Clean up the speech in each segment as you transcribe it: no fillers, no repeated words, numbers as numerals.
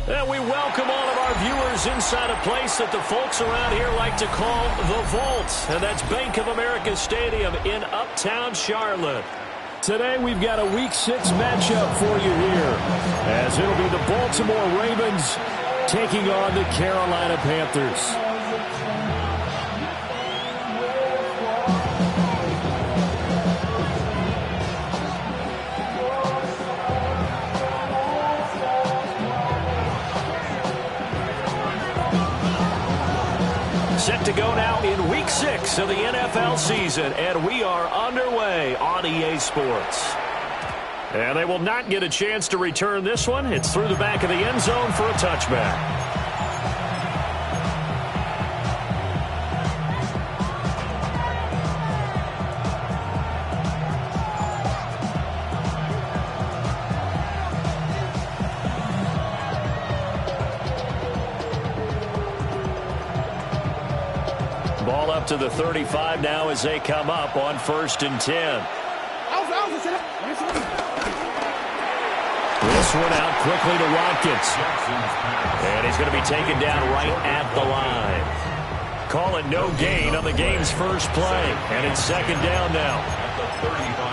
And we welcome all of our viewers inside a place that the folks around here like to call the Vault. And that's Bank of America Stadium in Uptown Charlotte. Today we've got a Week 6 matchup for you here, as it'll be the Baltimore Ravens taking on the Carolina Panthers. Set to go now in Week 6 of the NFL season, and we are underway on EA Sports. And they will not get a chance to return this one. It's through the back of the end zone for a touchback. Ball up to the 35 now as they come up on 1st and 10. This one out quickly to Watkins. And he's going to be taken down right at the line. Call it no gain on the game's first play. And it's 2nd down now.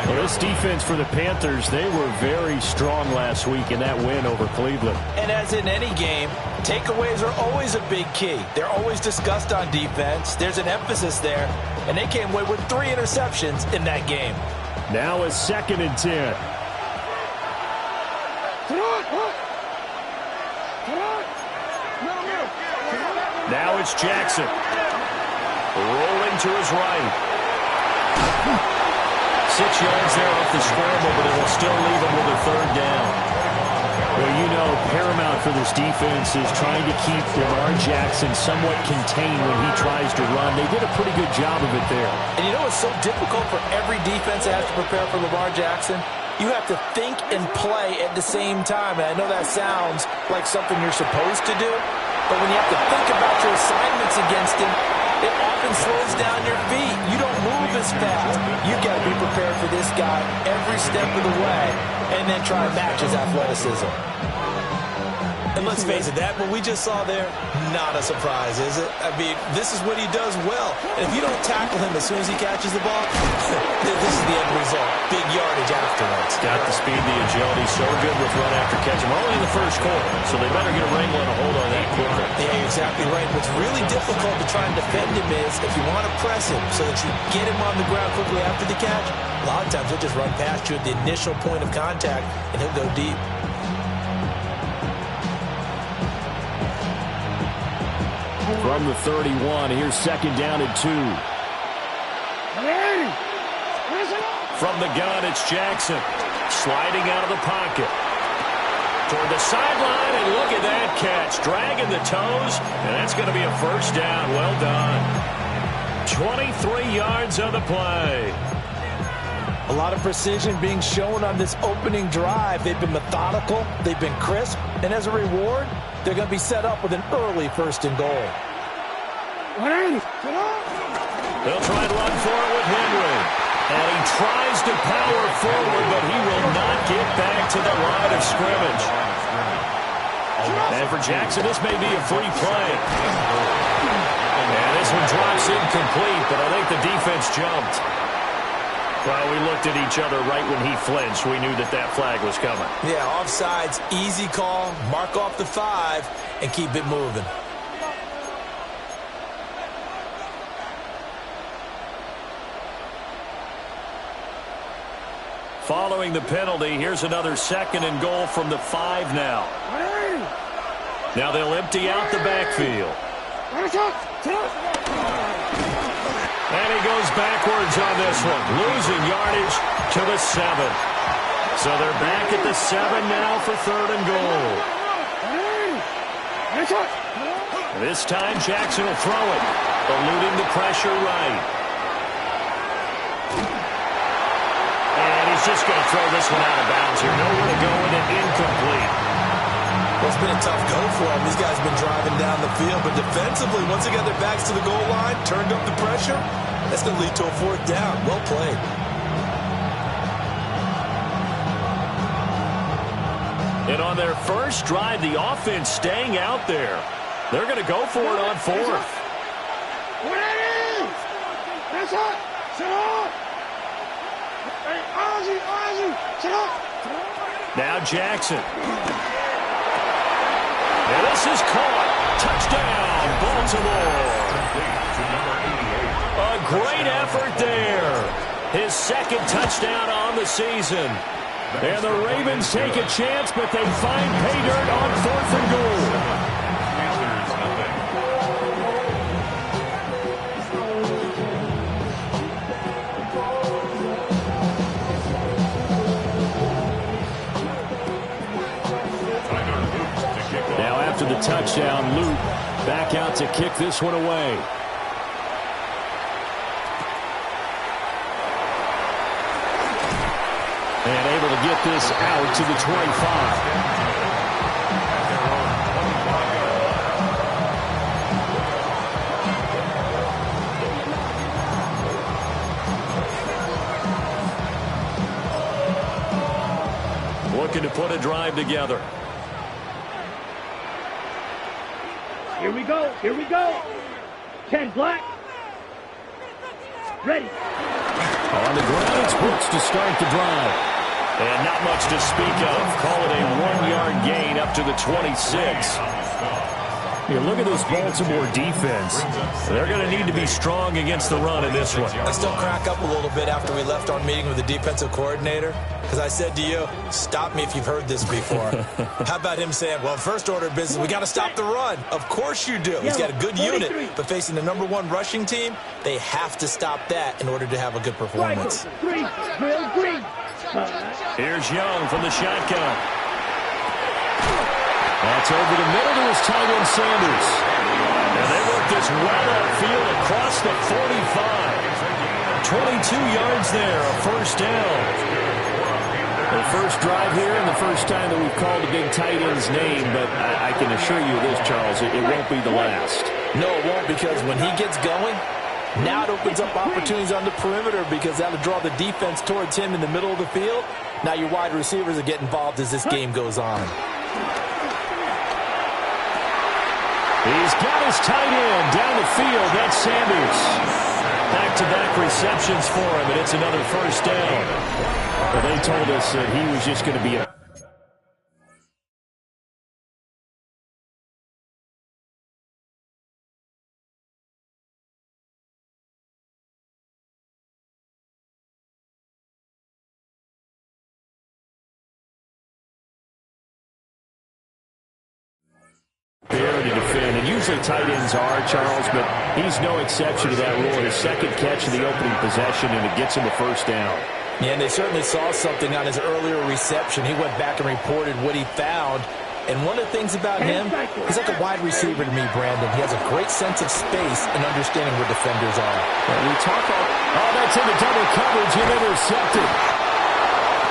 Well, this defense for the Panthers, they were very strong last week in that win over Cleveland. And as in any game, takeaways are always a big key. They're always discussed on defense. There's an emphasis there. And they came away with 3 interceptions in that game. Now it's 2nd and 10. Now it's Jackson. Rolling to his right. 6 yards there off the scramble, but it will still leave him with a 3rd down. Well, you know, paramount for this defense is trying to keep Lamar Jackson somewhat contained when he tries to run. They did a pretty good job of it there. And you know it's so difficult for every defense that has to prepare for Lamar Jackson? You have to think and play at the same time. And I know that sounds like something you're supposed to do, but when you have to think about your assignments against him, it often slows down your feet. You don't move as fast. You've got to be prepared for this guy every step of the way and then try and match his athleticism. And let's face it, that what we just saw there, not a surprise, is it? I mean, this is what he does well. And if you don't tackle him as soon as he catches the ball, this is the end result. Big yardage afterwards. Got the speed, the agility, so good with run after catch. We're only in the 1st quarter, so they better get a wrangle and a hold on that quickly. Yeah, you're exactly right. What's really difficult to try and defend him is if you want to press him so that you get him on the ground quickly after the catch, a lot of times he'll just run past you at the initial point of contact, and he'll go deep. From the 31, here's 2nd down and 2. From the gun, it's Jackson. Sliding out of the pocket. Toward the sideline, and look at that catch. Dragging the toes, and that's going to be a 1st down. Well done. 23 yards on the play. A lot of precision being shown on this opening drive. They've been methodical. They've been crisp. And as a reward, they're going to be set up with an early 1st and goal. They'll try and run for it with Henry. And he tries to power forward, but he will not get back to the line of scrimmage. And for Jackson, this may be a free play. And this one drops incomplete, but I think the defense jumped. Well, we looked at each other right when he flinched. We knew that that flag was coming. Yeah, offsides, easy call, mark off the 5, and keep it moving. Following the penalty, here's another 2nd and goal from the 5 now. Now they'll empty out the backfield. And he goes backwards on this one, losing yardage to the 7. So they're back at the 7 now for 3rd and goal. This time Jackson will throw it. Eluding the pressure right. And he's just going to throw this one out of bounds here. Nowhere to go with it. Incomplete. Well, it's been a tough go for them. These guys have been driving down the field. But defensively, once they got their backs to the goal line, turned up the pressure, that's going to lead to a fourth down. Well played. And on their first drive, the offense staying out there. They're going to go for it on fourth. Now Jackson. And this is caught. Touchdown, Baltimore. A great effort there. His second touchdown on the season. And the Ravens take a chance, but they find pay dirt on 4th and goal. Now after the touchdown, Luke back out to kick this one away. And able to get this out to the 25. Looking to put a drive together. Here we go. Here we go. 10 black. Ready. On the ground, it's Brooks to start the drive. And not much to speak of. Call it a 1-yard gain up to the 26. You look at this Baltimore defense. They're going to need to be strong against the run in this one. I still crack up a little bit after we left our meeting with the defensive coordinator, because I said to you, stop me if you've heard this before. How about him saying, well, first order of business, we got to stop the run. Of course you do. He's got a good unit, but facing the #1 rushing team, they have to stop that in order to have a good performance. Here's Young from the shotgun. That's over the middle to his tight end, Sanders. And they work this well upfield across the 45. 22 yards there, a first down. The first drive here and the first time that we've called a big tight end's name, but I can assure you this, Charles, it won't be the last. No, it won't, because when he gets going, now it opens up opportunities on the perimeter, because that'll draw the defense towards him in the middle of the field. Now your wide receivers will get involved as this game goes on. He's got his tight end down the field. That's Sanders. Back-to-back receptions for him, and it's another first down. But they told us that he was just going to be a... there to defend, and usually tight ends are, Charles, but he's no exception to that rule. His second catch of the opening possession, and it gets him a first down. Yeah, and they certainly saw something on his earlier reception. He went back and reported what he found. And one of the things about him, he's like a wide receiver to me, Brandon. He has a great sense of space and understanding where defenders are. We talk about, that's into double coverage and intercepted.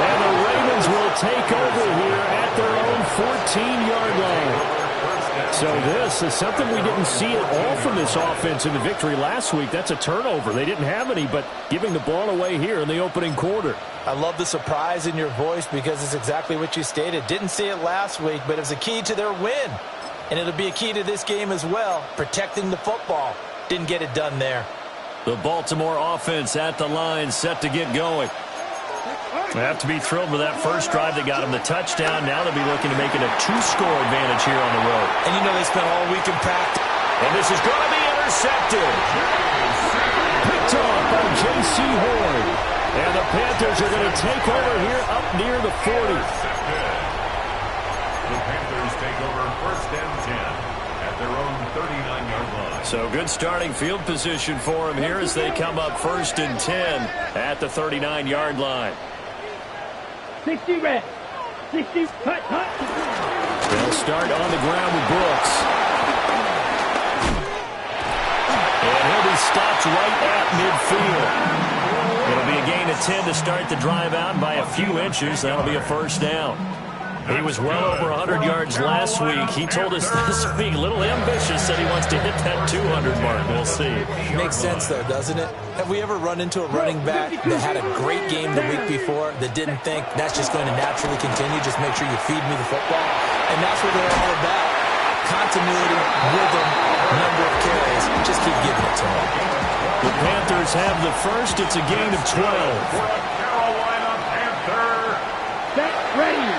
And the Ravens will take over here at their own 14-yard line. So this is something we didn't see at all from this offense in the victory last week. That's a turnover. They didn't have any, but giving the ball away here in the opening quarter. I love the surprise in your voice, because it's exactly what you stated. Didn't see it last week, but it was a key to their win. And it'll be a key to this game as well, protecting the football. Didn't get it done there. The Baltimore offense at the line, set to get going. They have to be thrilled with that first drive that got them the touchdown. Now they'll be looking to make it a 2-score advantage here on the road. And you know they spent all week in practice. And this is going to be intercepted. Picked off by J.C. Horn. And the Panthers are going to take over here up near the 40. The Panthers take over 1st and 10 at their own 39-yard line. So good starting field position for them here as they come up 1st and 10 at the 39-yard line. 60 red. 60 cut. They'll start on the ground with Brooks. And stopped right at midfield. It'll be a gain of 10 to start the drive out by a few inches. That'll be a first down. He was well over 100 yards last week. He told us this week, a little ambitious, said he wants to hit that 200 mark. We'll see. Makes sense, though, doesn't it? Have we ever run into a running back that had a great game the week before that didn't think that's just going to naturally continue? Just make sure you feed me the football. And that's what they're all about. Continuity, rhythm, number of carries. Just keep giving it to them. The Panthers have the first. It's a gain of 12. Carolina Panther. Set, ready.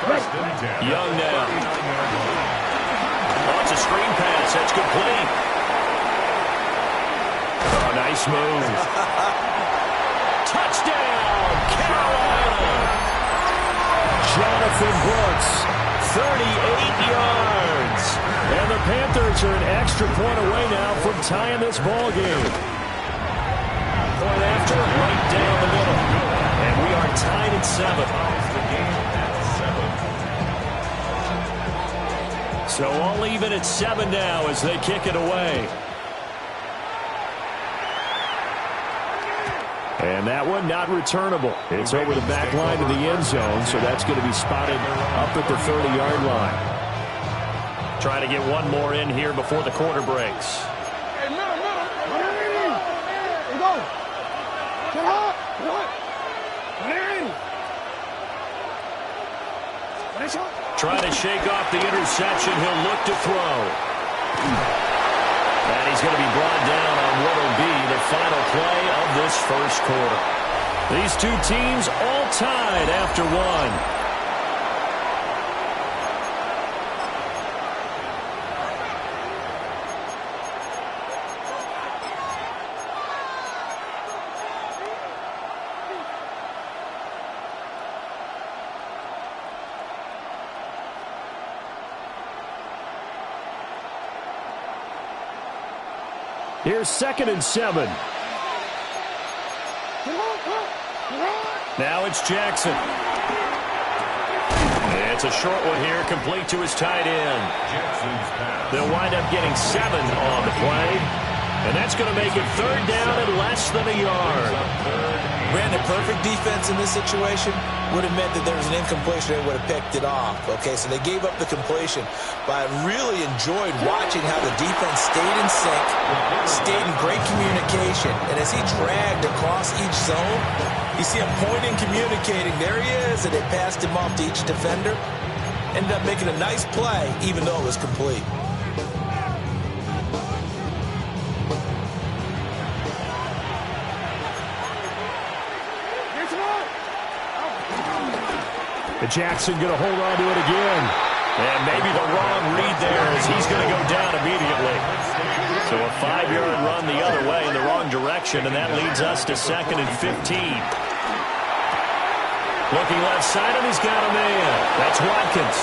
Young now. Oh, it's a screen pass. That's complete. Oh, nice move. Touchdown, Carolina. Jonathan Brooks, 38 yards. And the Panthers are an extra point away now from tying this ball game. Point after, right down the middle. And we are tied at 7. So all even at 7 now as they kick it away. And that one not returnable. It's over the back line of the end zone, so that's going to be spotted up at the 30-yard line. Trying to get one more in here before the quarter breaks. Hey, middle. Here we go. Get up. Nice shot. Trying to shake off the interception. He'll look to throw. And he's going to be brought down on what will be the final play of this first quarter. These two teams all tied after one. Here's 2nd and 7. Now it's Jackson. It's a short one here, complete to his tight end. They'll wind up getting 7 on the play. And that's going to make it 3rd down and less than a yard. Brandon, perfect defense in this situation would have meant that there was an incompletion. They would have picked it off. Okay, so they gave up the completion. But I really enjoyed watching how the defense stayed in sync, stayed in great communication. And as he dragged across each zone, you see him pointing, communicating. There he is, and they passed him off to each defender. Ended up making a nice play, even though it was complete. Jackson going to hold on to it again. And maybe the wrong read there as he's going to go down immediately. So a 5-yard run the other way in the wrong direction, and that leads us to 2nd and 15. Looking left side, and he's got a man. That's Watkins.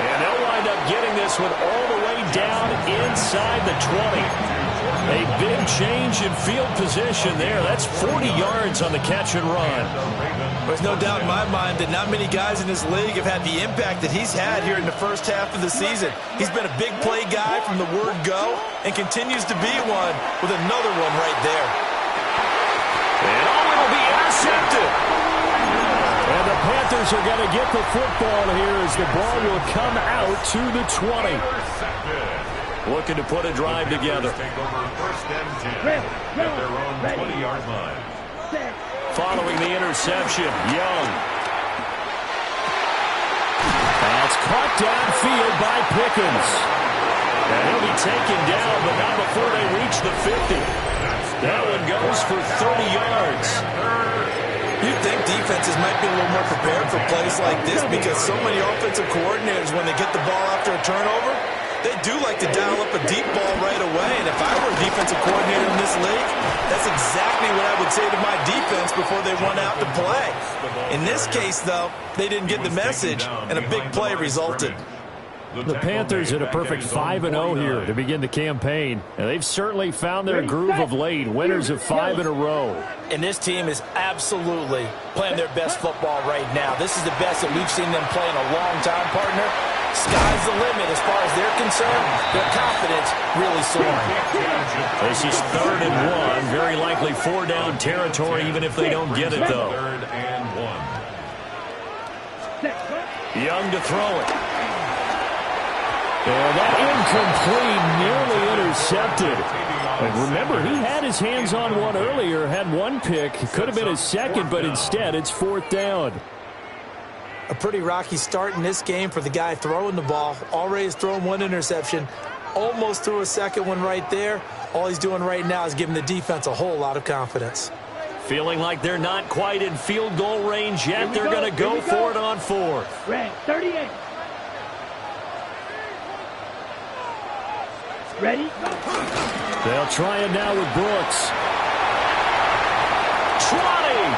And they'll wind up getting this one all the way down inside the 20. A big change in field position there. That's 40 yards on the catch and run. There's no doubt in my mind that not many guys in this league have had the impact that he's had here in the first half of the season. He's been a big play guy from the word go and continues to be one with another one right there. And it'll be intercepted. And the Panthers are going to get the football here as the ball will come out to the 20. Looking to put a drive together. Take over 1st and 10 at their own 20-yard line. Following the interception, Young. That's caught downfield by Pickens. And he'll be taken down, but not before they reach the 50. That one goes for 30 yards. You'd think defenses might be a little more prepared for plays like this because so many offensive coordinators, when they get the ball after a turnover, they do like to dial up a deep ball right away. And if I were a defensive coordinator in this league, that's exactly what I would say to my defense before they run out to play. In this case, though, they didn't get the message, and a big play resulted. The Panthers at a perfect 5-0 here to begin the campaign. And they've certainly found their groove of late, winners of 5 in a row. And this team is absolutely playing their best football right now. This is the best that we've seen them play in a long time, partner. Sky's the limit as far as they're concerned. Their confidence really soaring. This is 3rd and 1. Very likely 4-down territory, even if they don't get it, though. 3rd and 1. Young to throw it. And that incomplete, nearly intercepted. And remember, he had his hands on one earlier, had one pick. Could have been his second, but instead it's 4th down. A pretty rocky start in this game for the guy throwing the ball. Already has thrown one interception. Almost threw a second one right there. All he's doing right now is giving the defense a whole lot of confidence. Feeling like they're not quite in field goal range yet. They're going to go for it on 4th. Red 38. Ready? They'll try it now with Brooks. Trotting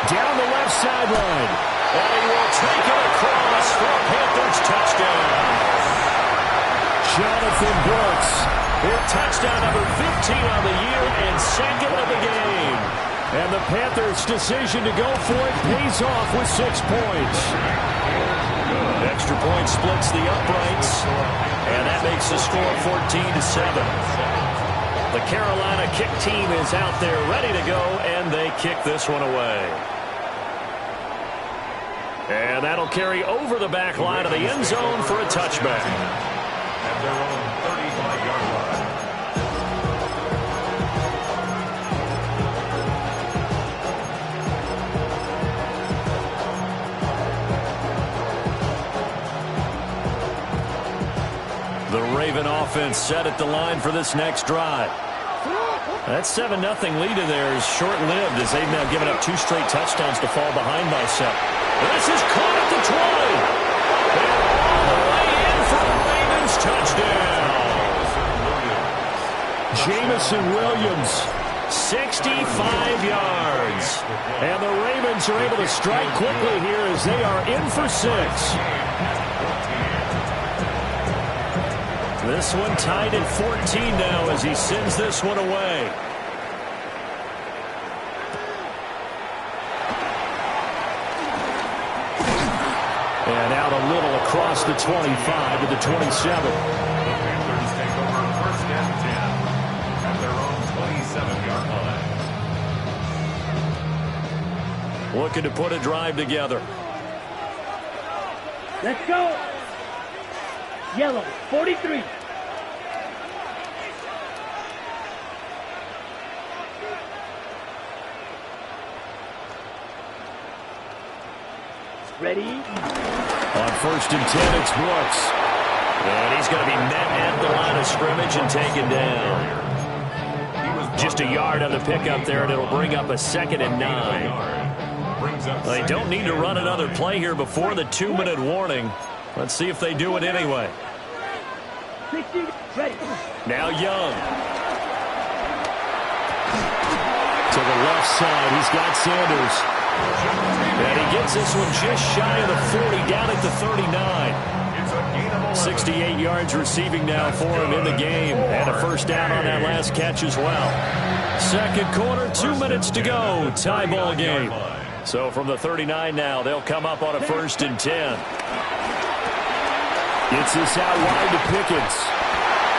down the left sideline. And he will take it across for a Panthers touchdown. Jonathan Brooks, with touchdown number 15 on the year and 2nd of the game. And the Panthers' decision to go for it pays off with 6 points. Extra point splits the uprights, and that makes the score 14-7. The Carolina kick team is out there ready to go, and they kick this one away. And that'll carry over the back line of the end zone for a touchback. At their own 35-yard line. The Raven offense set at the line for this next drive. That 7-0 lead of theirs short-lived as they've now given up 2 straight touchdowns to fall behind by 7. This is caught at the 20. And all the way in for the Ravens touchdown. Jamison Williams, 65 yards. And the Ravens are able to strike quickly here as they are in for 6. This one tied at 14 now as he sends this one away. And out a little across the 25 to the 27. The Panthers take over 1st and 10 at their own 27-yard line. Looking to put a drive together. Let's go. Yellow 43. Ready? On 1st and 10, it's Brooks. And he's going to be met at the line of scrimmage and taken down. Just a yard on the pickup there, and it'll bring up a 2nd and 9. They don't need to run another play here before the 2-minute warning. Let's see if they do it anyway. 60, ready. Now Young. To the left side, he's got Sanders. And he gets this one just shy of the 40, down at the 39. 68 yards receiving now for him in the game. And a 1st down on that last catch as well. 2nd quarter, 2 minutes to go. Tie ball game. So from the 39 now, they'll come up on a 1st and 10. Gets this out wide to Pickens.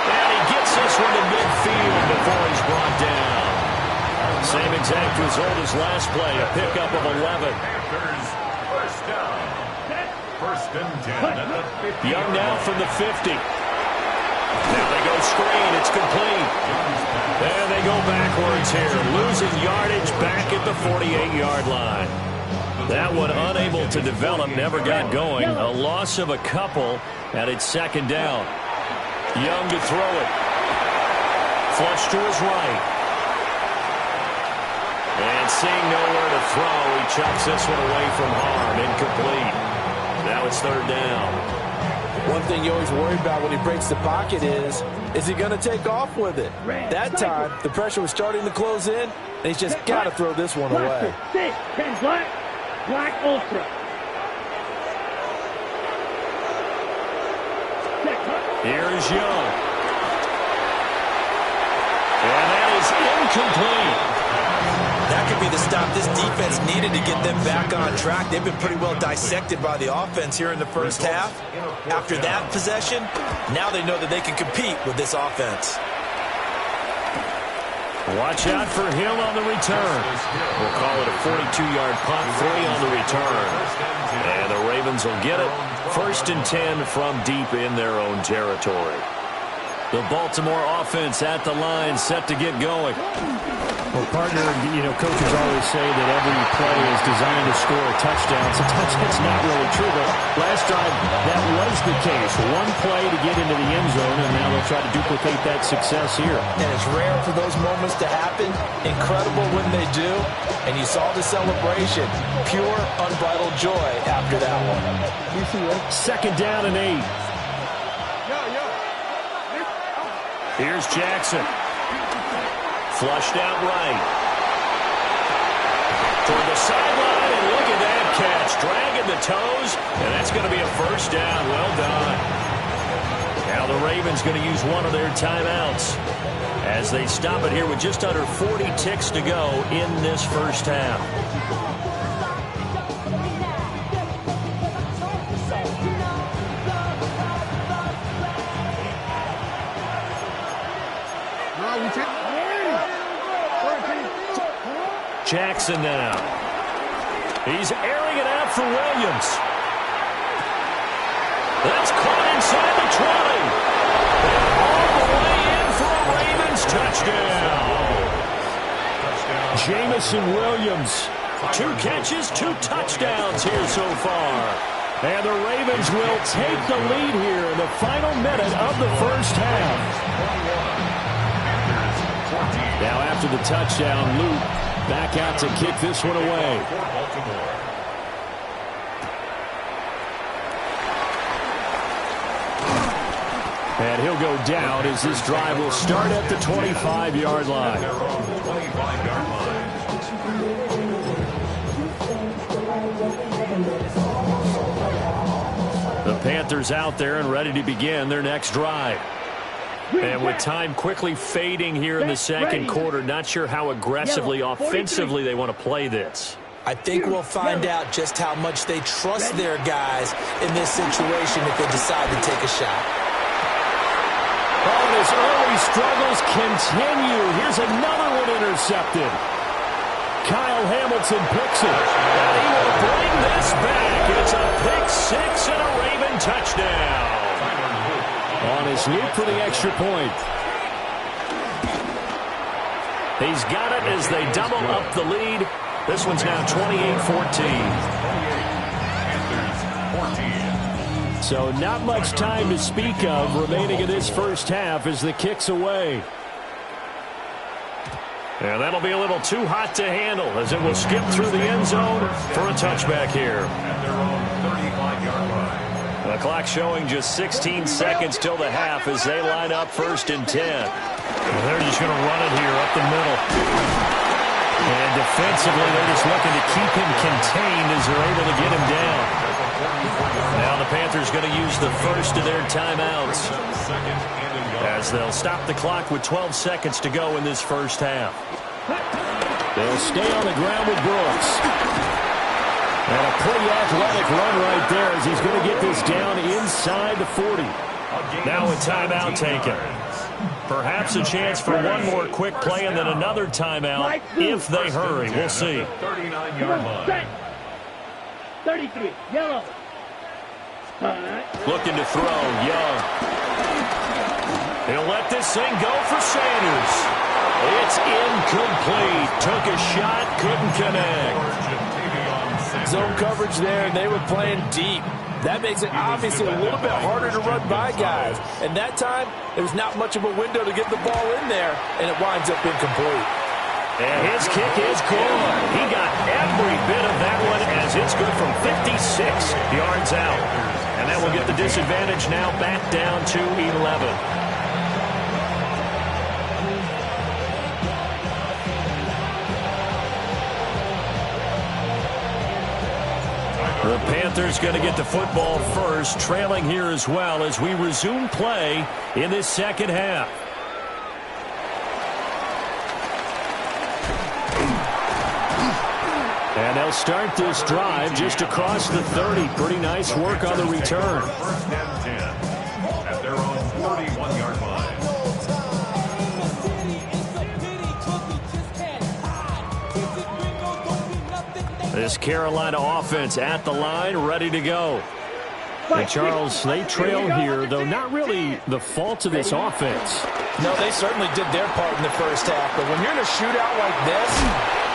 And he gets this one to midfield before he's brought down. Same exact result as last play, a pickup of 11. Panthers 1st down. 1st and 10 at the 50. Young now from the 50. Now they go screen, it's complete. And they go backwards here, losing yardage back at the 48-yard line. That one unable to develop, never got going. A loss of a couple, and it's 2nd down. Young to throw it. Flush to his right. And seeing nowhere to throw, he chucks this one away from harm. Incomplete. Now it's 3rd down. One thing you always worry about when he breaks the pocket is he going to take off with it? That time, the pressure was starting to close in, and he's just got to throw this one away. 6, 10 black. Black Ultra. Here's Young. And that is incomplete. That could be the stop this defense needed to get them back on track. They've been pretty well dissected by the offense here in the first half. After that possession, now they know that they can compete with this offense. Watch out for Hill on the return. We'll call it a 42-yard punt, 3 on the return. And the Ravens will get it. 1st and 10 from deep in their own territory. The Baltimore offense at the line, set to get going. Well, partner, coaches always say that every play is designed to score a touchdown. Sometimes that's not really true, but last time that was the case. One play to get into the end zone, and now they'll try to duplicate that success here. And it's rare for those moments to happen. Incredible when they do. And you saw the celebration. Pure, unbridled joy after that one. 2nd down and 8. Here's Jackson. Flushed out right. Toward the sideline, and look at that catch. Dragging the toes, and that's going to be a 1st down. Well done. Now the Ravens going to use one of their timeouts as they stop it here with just under 40 ticks to go in this first half. Jackson now. He's airing it out for Williams. That's caught inside the 20. And all the way in for a Ravens touchdown. Jamison Williams. 2 catches, 2 touchdowns here so far. And the Ravens will take the lead here in the final minute of the first half. Now after the touchdown, Luke back out to kick this one away. And he'll go down as this drive will start at the 25-yard line. The Panthers out there and ready to begin their next drive. And with time quickly fading here in the second quarter, not sure how aggressively, offensively they want to play this. I think we'll find out just how much they trust their guys in this situation if they decide to take a shot. Oh, and his early struggles continue. Here's another one intercepted. Kyle Hamilton picks it. And he will bring this back. It's a pick 6 and a Raven touchdown. On his loop for the extra point. He's got it as they double up the lead. This one's now 28-14. So not much time to speak of remaining in this first half as the kick's away. And that'll be a little too hot to handle as it will skip through the end zone for a touchback here. At their own 35-yard line. The clock showing just 16 seconds till the half as they line up 1st and 10. Well, they're just going to run it here up the middle. And defensively, they're just looking to keep him contained as they're able to get him down. Now the Panthers going to use the first of their timeouts as they'll stop the clock with 12 seconds to go in this first half. They'll stay on the ground with Brooks. And a pretty athletic run right there as he's going to get this down inside the 40. Now a timeout taken. Perhaps a chance for one more quick play and then another timeout if they hurry. We'll see. 39-yard line. 33, yellow. Looking to throw, Young. He'll let this thing go for Sanders. It's incomplete. Took a shot, couldn't connect. Zone coverage there, and they were playing deep. That makes it obviously a little bit harder to run by guys. And that time, there's not much of a window to get the ball in there, and it winds up incomplete. And his kick is good. He got every bit of that one as it's good from 56 yards out. And that will get the disadvantage now back down to 11. The Panthers going to get the football first, trailing here as well as we resume play in this second half. And they'll start this drive just across the 30. Pretty nice work on the return. First and 10 at their own 41-yard line. This Carolina offense at the line, ready to go. And Charles, they trail here, though not really the fault of this offense. No, they certainly did their part in the first half. But when you're in a shootout like this,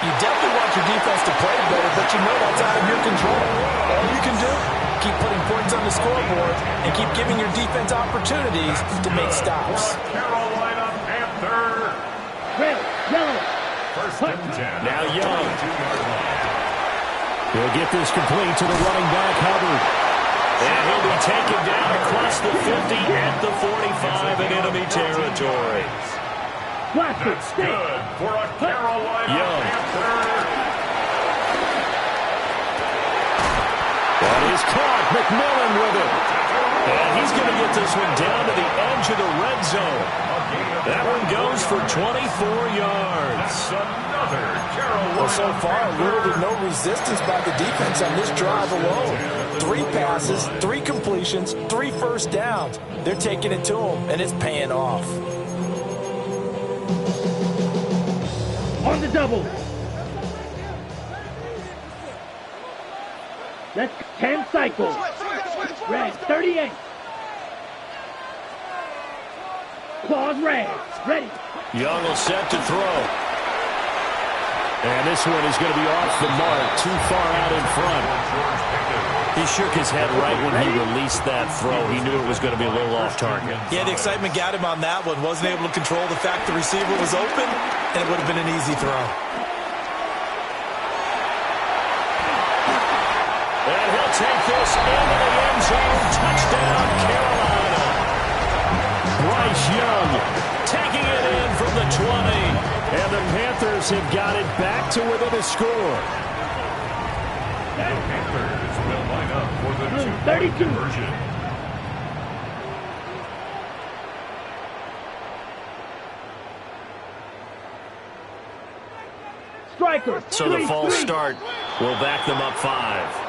you definitely want your defense to play better, but you know that's out of your control. All you can do, keep putting points on the scoreboard and keep giving your defense opportunities to make stops. Carolina Panthers. Red, yellow. First and 10. Now Young. 42-yard line. He'll get this complete to the running back, Hubbard. And he'll be taken down across the 50 at the 45 in enemy territory. That's good for a Carolina Young. Panther. That is caught. McMillan with it. And he's going to get this one down to the edge of the red zone. That one goes for 24 yards. That's another Carolina. Well, so far, little to no resistance by the defense on this drive alone. 3 passes, 3 completions, 3 first downs. They're taking it to them, and it's paying off. On the double. Let's 10 cycles. Red, 38. Claws red. Ready. Young will set to throw. And this one is going to be off the mark, too far out in front. He shook his head right when he released that throw. He knew it was going to be a little off target. Yeah, the excitement got him on that one. Wasn't able to control the fact the receiver was open, and it would have been an easy throw. And he'll take this into the end zone. Touchdown, Carolina. Bryce Young taking it in from the 20. And the Panthers have got it back to within a score. The Panthers will line up for the 32. two-point conversion. Striker. So the false start will back them up 5.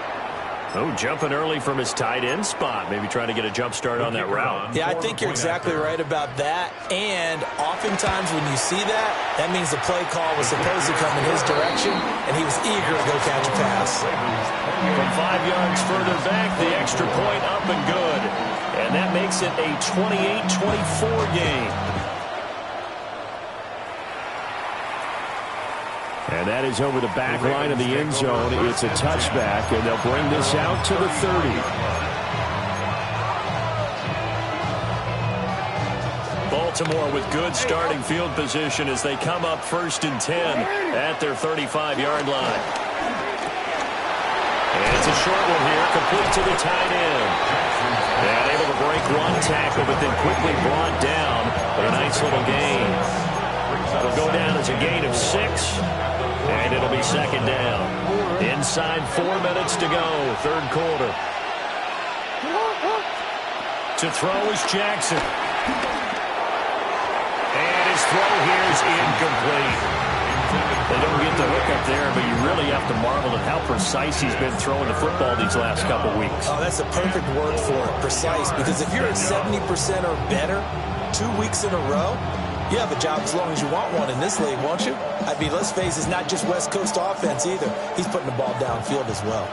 Oh, jumping early from his tight end spot. Maybe trying to get a jump start on that route. Yeah, I think you're exactly right about that. And oftentimes when you see that, that means the play call was supposed to come in his direction, and he was eager to go catch a pass. From 5 yards further back, the extra point up and good. And that makes it a 28-24 game. And that is over the back line of the end zone. It's a touchback, and they'll bring this out to the 30. Baltimore with good starting field position as they come up 1st and 10 at their 35-yard line. And it's a short one here, complete to the tight end. And able to break one tackle, but then quickly brought down for a nice little gain. It'll go down as a gain of 6. And it'll be 2nd down. Inside 4 minutes to go, 3rd quarter. To throw is Jackson. And his throw here is incomplete. They don't get the hook up there, but you really have to marvel at how precise he's been throwing the football these last couple weeks. Oh, that's a perfect word for it, precise. Because if you're at 70% or better 2 weeks in a row, you have a job as long as you want one in this league, won't you? I mean, let's face it, it's not just West Coast offense either. He's putting the ball downfield as well.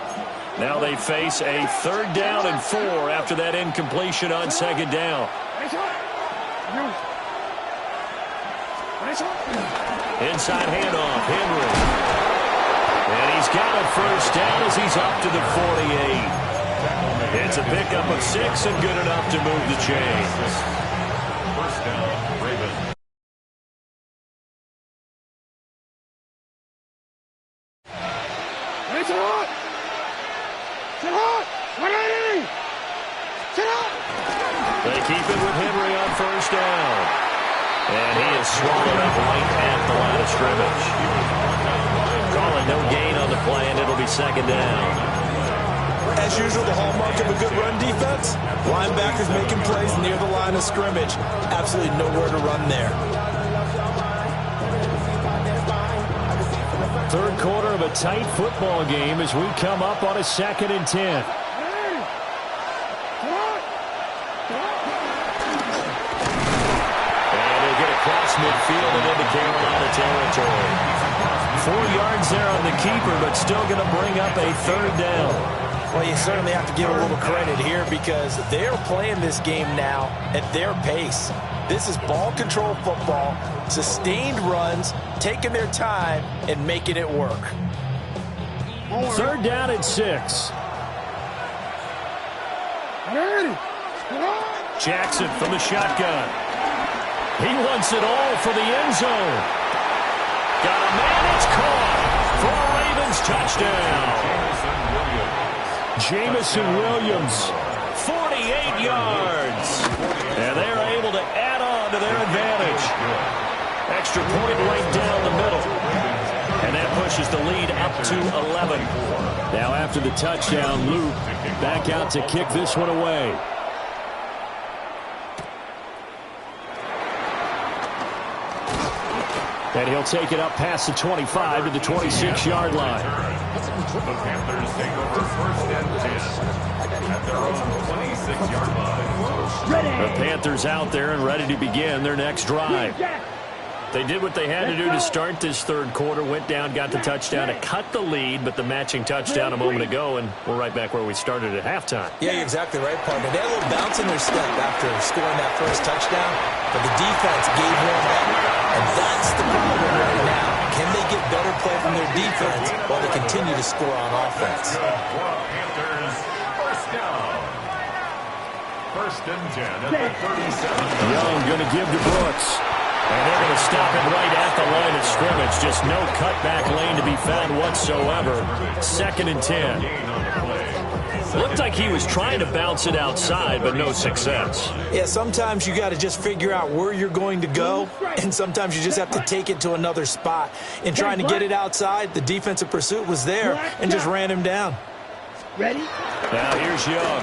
Now they face a 3rd down and 4 after that incompletion on 2nd down. Inside handoff, Henry. And he's got a 1st down as he's up to the 48. It's a pickup of 6 and good enough to move the chains. 1st down, Ravens. They keep it with Henry on 1st down. And he is swallowed up right at the line of scrimmage. Calling no gain on the play, and it'll be 2nd down. As usual, the hallmark of a good run defense, linebackers making plays near the line of scrimmage. Absolutely nowhere to run there. third quarter of a tight football game as we come up on a 2nd and 10. Across midfield and into Carolina territory. 4 yards there on the keeper, but still going to bring up a 3rd down. Well, you certainly have to give a little credit here because they're playing this game now at their pace. This is ball control football, sustained runs, taking their time, and making it work. 3rd down and 6. Jackson from the shotgun. He wants it all for the end zone. Got a man, it's caught for a Ravens touchdown. Jamison Williams, 48 yards. And they're able to add on to their advantage. Extra point right down the middle. And that pushes the lead up to 11. Now after the touchdown, Luke back out to kick this one away. And he'll take it up past the 25 to the 26-yard line. The Panthers take over 1st and 10 at their own 26-yard line. The Panthers out there and ready to begin their next drive. They did what they had to do to start this third quarter, went down, got the touchdown to cut the lead, but the matching touchdown a moment ago, and we're right back where we started at halftime. Yeah, you're exactly right, partner. They had a little bounce in their step after scoring that first touchdown, but the defense gave one up, and that's the problem right now. Can they get better play from their defense while they continue to score on offense? Panthers, 1st down. 1st and 10 at the 37. Young going to give to Brooks. And they're going to stop it right at the line of scrimmage. Just no cutback lane to be found whatsoever. 2nd and 10. Looked like he was trying to bounce it outside, but no success. Yeah, sometimes you got to just figure out where you're going to go, and sometimes you just have to take it to another spot. In trying to get it outside, the defensive pursuit was there and just ran him down. Ready? Now here's Young.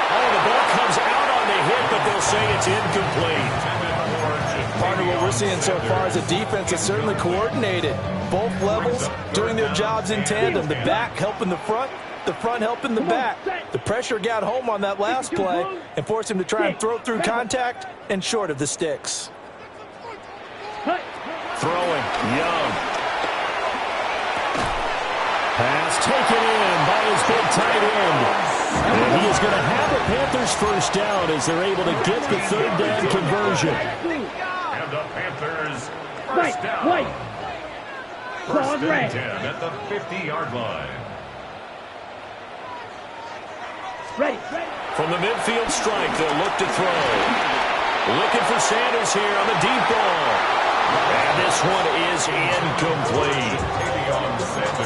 Oh, the ball comes out on the hit, but they'll say it's incomplete. Partner, what we're seeing so far is a defense that's certainly coordinated. Both levels doing their jobs in tandem. The back helping the front helping the back. The pressure got home on that last play and forced him to try and throw through contact and short of the sticks. Throwing, Young. Pass taken in by his big tight end. And he is going to have the Panthers 1st down as they're able to get the 3rd down conversion. And the Panthers 1st down. 1st and 10 at the 50-yard line. Ready. From the midfield strike, they'll look to throw. Looking for Sanders here on the deep ball. And this one is incomplete.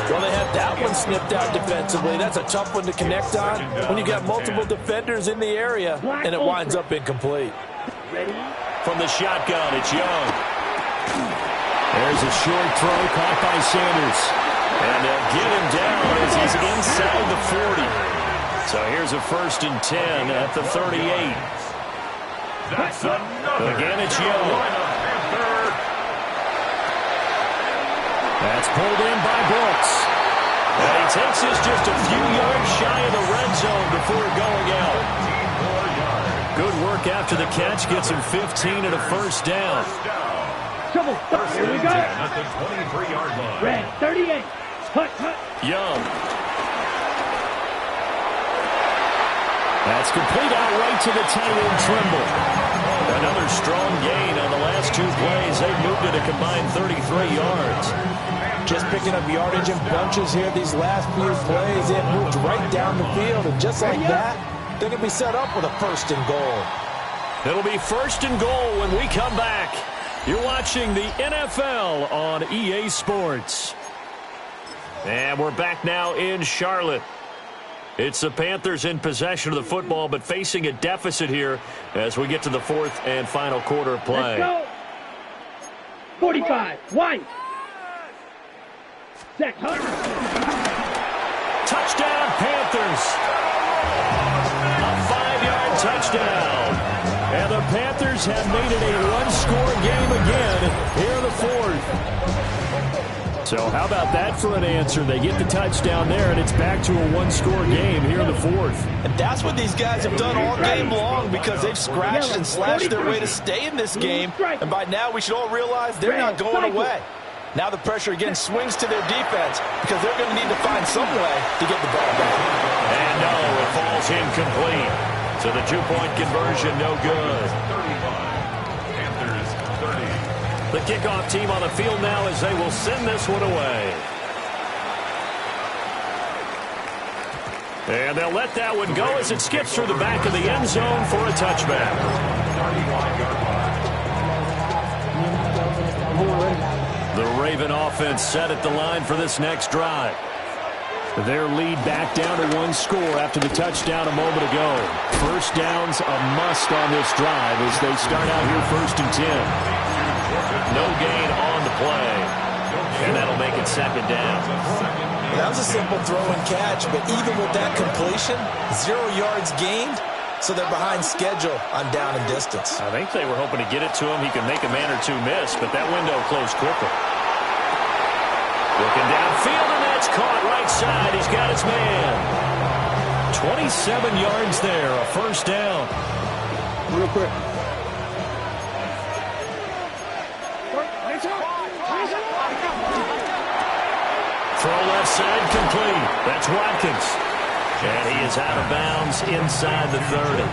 Well, they had that one snipped out defensively. That's a tough one to connect on when you got multiple defenders in the area, and it winds up incomplete. From the shotgun, it's Young. There's a short throw caught by Sanders. And they'll get him down as he's inside the 40. So here's a 1st and 10 at the 38. That's another. Again, it's Young. That's pulled in by Brooks. And he takes this just a few yards shy of the red zone before going out. Good work after the catch. Gets him 15 and a 1st down. Trouble. Here we go. At the 23-yard line. Red, 38. Young. That's complete out right to the tight end, Trimble. Another strong gain on the last 2 plays. They've moved it a combined 33 yards. Just picking up yardage in bunches here these last few plays. It moved right down the field, and just like that, they're going to be set up with a 1st and goal. It'll be 1st and goal when we come back. You're watching the NFL on EA Sports. And we're back now in Charlotte. It's the Panthers in possession of the football, but facing a deficit here as we get to the 4th and final quarter of play. Let's go. 45. White. Set. Touchdown, Panthers. A 5-yard touchdown. And the Panthers have made it a one-score game again here in the 4th. So how about that for an answer? They get the touchdown there, and it's back to a one-score game here in the fourth. And that's what these guys have done all game long because they've scratched and slashed their way to stay in this game. And by now, we should all realize they're not going away. Now the pressure again swings to their defense because they're going to need to find some way to get the ball back. And no, it falls incomplete. So the two-point conversion, no good. Panthers 30. The kickoff team on the field now as they will send this one away. And they'll let that one go as it skips through the back of the end zone for a touchback. 31-yard line. The Raven offense set at the line for this next drive. Their lead back down to one score after the touchdown a moment ago. First down's a must on this drive as they start out here 1st and 10. No gain on the play. And that'll make it 2nd down. That was a simple throw and catch, but even with that completion, 0 yards gained, so they're behind schedule on down and distance. I think they were hoping to get it to him. He could make a man or two miss, but that window closed quickly. Looking downfield, and that's caught right side. He's got his man. 27 yards there, a first down. Real quick. Throw left side complete. That's Watkins. And he is out of bounds inside the 30.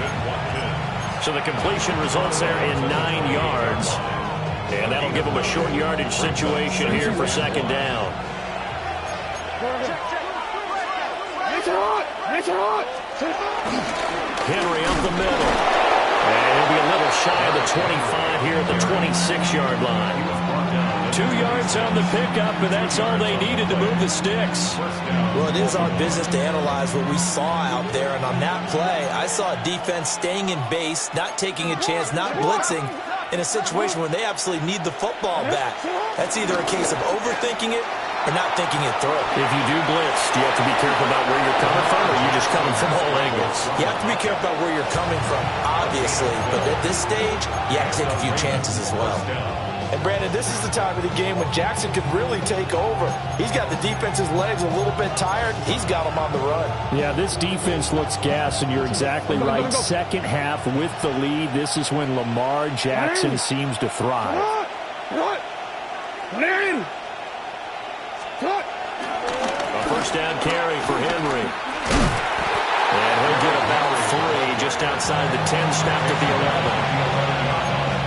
So the completion results there in 9 yards. And that'll give him a short yardage situation here for 2nd down. Henry up the middle. And he'll be a little shy of the 25 here at the 26-yard line. 2 yards on the pickup, and that's all they needed to move the sticks. Well, it is our business to analyze what we saw out there, and on that play, I saw a defense staying in base, not taking a chance, not blitzing, in a situation where they absolutely need the football back. That's either a case of overthinking it or not thinking it through. If you do blitz, do you have to be careful about where you're coming from, or are you just coming from all angles? You have to be careful about where you're coming from, obviously, but at this stage, you have to take a few chances as well. And, Brandon, this is the time of the game when Jackson could really take over. He's got the defense's legs a little bit tired. He's got them on the run. Yeah, this defense looks gassed, and you're exactly right. Second half with the lead, this is when Lamar Jackson seems to thrive. A first down carry for Henry. And he'll get about 3 just outside the 10, snapped at the 11.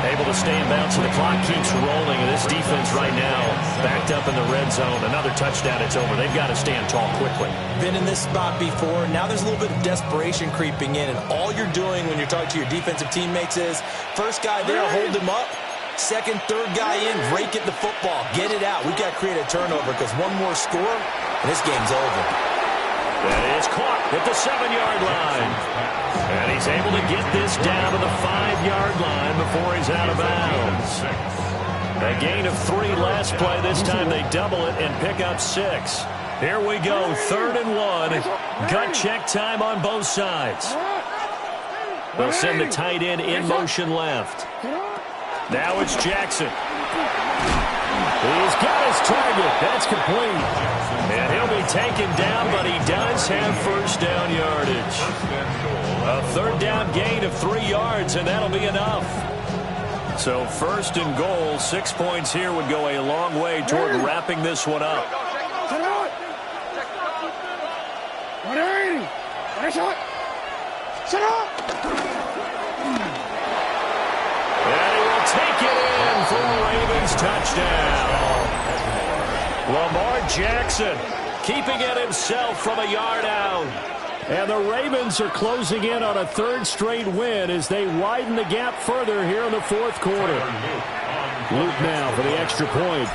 Able to stay in bounds, so the clock keeps rolling, and this defense right now backed up in the red zone. Another touchdown, it's over. They've got to stand tall quickly. Been in this spot before. Now there's a little bit of desperation creeping in, and all you're doing when you're talking to your defensive teammates is first guy there, hold him up. Second, third guy in, rake at the football. Get it out. We've got to create a turnover because one more score, and this game's over. That is caught at the 7-yard line. And he's able to get this down to the 5-yard line before he's out of bounds. A gain of 3 last play. This time they double it and pick up 6. Here we go, 3rd and 1. Gut check time on both sides. They'll send the tight end in motion left. Now it's Jackson. He's got his target. That's complete. And he'll be taken down, but he does have first down yardage. A 3rd down gain of 3 yards, and that'll be enough. So 1st and goal, 6 points here would go a long way toward wrapping this one up. And he will take it in for a Ravens touchdown. Lamar Jackson keeping it himself from a yard out. And the Ravens are closing in on a 3rd straight win as they widen the gap further here in the 4th quarter. Luke now for the extra point.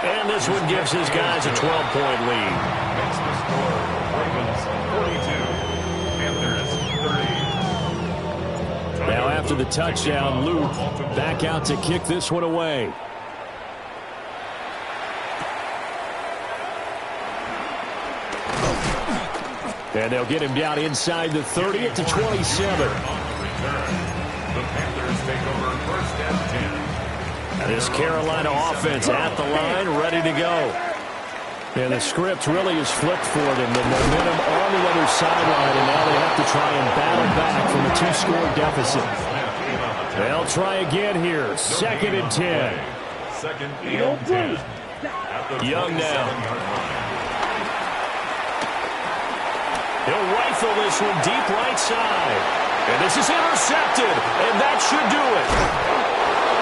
And this one gives his guys a 12-point lead. Makes the score Ravens 42, Panthers 30. Now after the touchdown, Luke back out to kick this one away. And they'll get him down inside the 30 at the 27. On the return, the Panthers take over 1st and 10. This Carolina offense at the line, ready to go. And the script really is flipped for them. The momentum on the other sideline, and now they have to try and battle back from a 2-score deficit. They'll try again here. 2nd and 10. 2nd and 10. Young now. He'll rifle this one deep right side. And this is intercepted, and that should do it.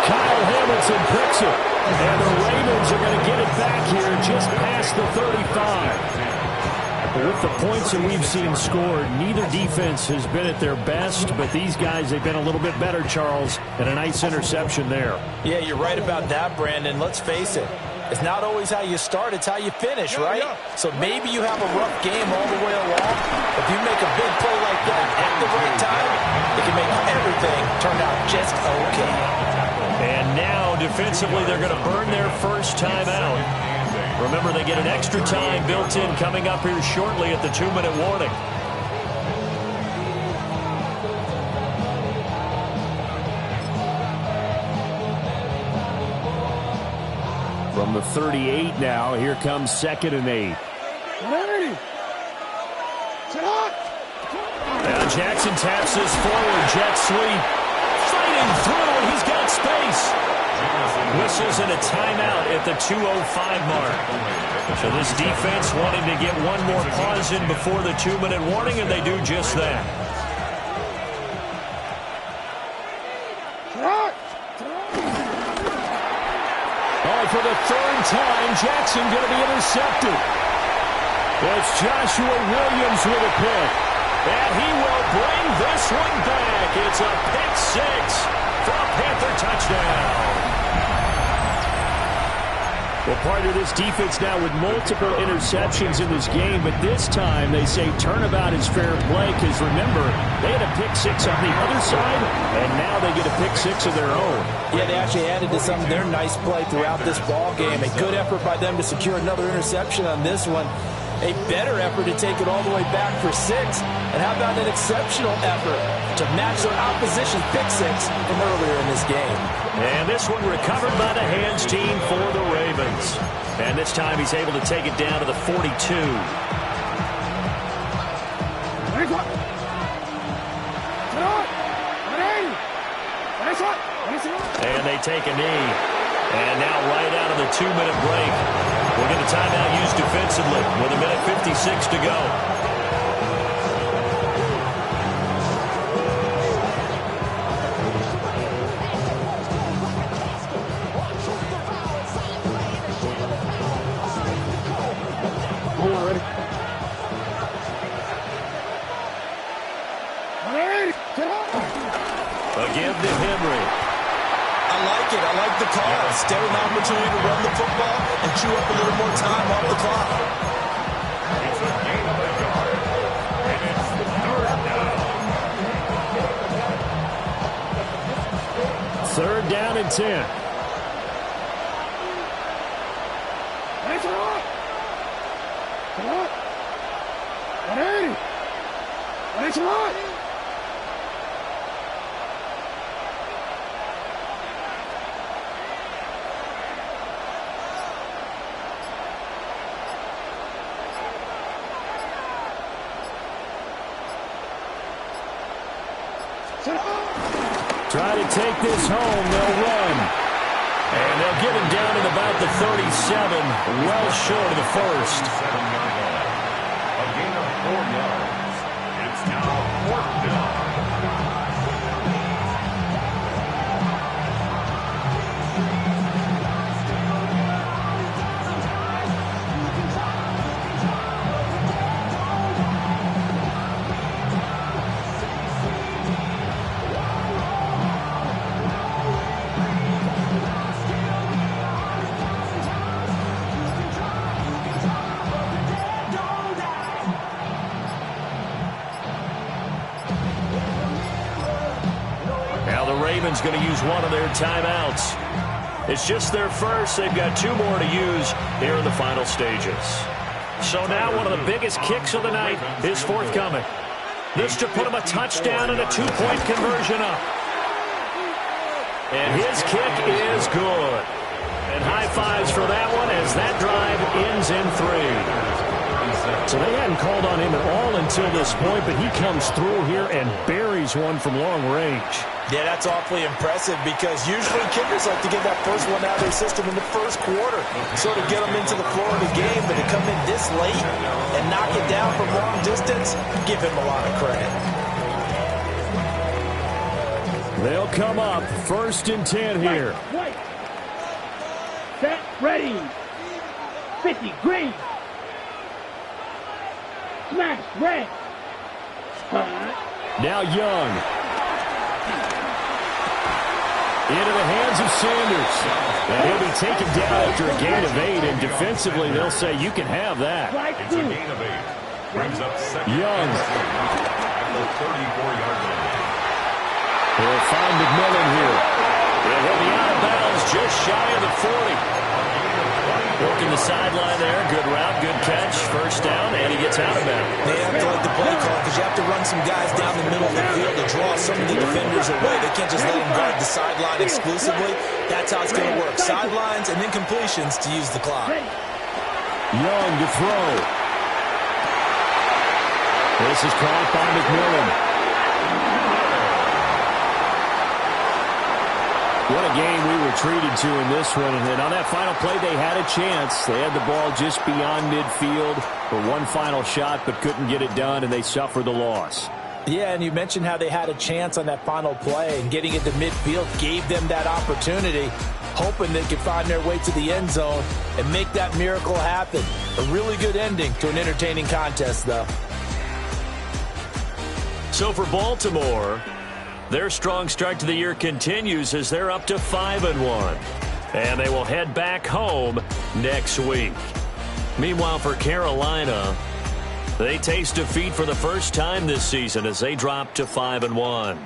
Kyle Hamilton picks it. And the Ravens are going to get it back here just past the 35. With the points that we've seen scored, neither defense has been at their best, but these guys, they've been a little bit better, Charles, and a nice interception there. Yeah, you're right about that, Brandon. Let's face it. It's not always how you start, it's how you finish, right? So maybe you have a rough game all the way along. If you make a big play like that at the right time, it can make everything turn out just okay. And now, defensively, they're going to burn their first time out. Remember, they get an extra time built in coming up here shortly at the 2-minute warning. From the 38 now, here comes 2nd and 8. Now Jackson taps this forward, jet sweep. Fighting through, and he's got space. Whistles and a timeout at the 2:05 mark. So this defense wanting to get one more pause in before the 2-minute warning, and they do just that. Oh, for the 3rd time, Jackson going to be intercepted. It's Joshua Williams with a pick. And he will bring this one back. It's a pick 6 for a Panther touchdown. Well, partner, this defense now with multiple interceptions in this game, but this time they say turnabout is fair play because, remember, they had a pick 6 on the other side, and now they get a pick 6 of their own. Yeah, they actually added to some of their nice play throughout this ball game. A good effort by them to secure another interception on this one. A better effort to take it all the way back for 6. And how about an exceptional effort to match their opposition's pick 6 from earlier in this game. And this one recovered by the hands team for the Ravens. And this time he's able to take it down to the 42. And they take a knee. And now right out of the 2-minute break, we'll get a timeout used defensively with 1:56 to go. Again to Henry. I like it. I like the call. Still an opportunity to run the football and chew up a little more time off the clock. It's a gain of a yard. And it's 3rd down. 3rd down and 10. Try to take this home. They'll run. And they'll get him down at about the 37, well short of the first. 7-yard line. A gain of 4 yards. It's now 4th down. Ravens going to use one of their timeouts. It's just their first. They've got 2 more to use here in the final stages. So now one of the biggest kicks of the night is forthcoming. This to put them a touchdown and a 2-point conversion up. And his kick is good. And high fives for that one as that drive ends in 3. So they hadn't called on him at all until this point, but he comes through here and buries one from long range. Yeah, that's awfully impressive because usually kickers like to get that first one out of their system in the first quarter, sort of get them into the flow of the game, but to come in this late and knock it down from long distance, give him a lot of credit. They'll come up 1st and 10 here. White. Set, ready. 50, green. Smash, red. Now Young. Into the hands of Sanders. And he'll be taken down after a gain of 8, and defensively they'll say you can have that. It's a gain of 8. Brings up second. Young. At the 34-yard line. He'll find McMillan here. And he'll be out of bounds just shy of the 40. Working the sideline there. Good route, good catch. First down, and he gets out of bounds. They have to like the play call because you have to run some guys down the middle of the field to draw some of the defenders away. They can't just let them guard the sideline exclusively. That's how it's going to work. Sidelines and then completions to use the clock. Young to throw. This is caught by McMillan. What a game we were treated to in this one. And on that final play, they had a chance. They had the ball just beyond midfield for one final shot, but couldn't get it done, and they suffered the loss. Yeah, and you mentioned how they had a chance on that final play, and getting it to midfield gave them that opportunity, hoping they could find their way to the end zone and make that miracle happen. A really good ending to an entertaining contest, though. So for Baltimore, their strong start to the year continues as they're up to 5-1. And they will head back home next week. Meanwhile, for Carolina, they taste defeat for the first time this season as they drop to 5-1.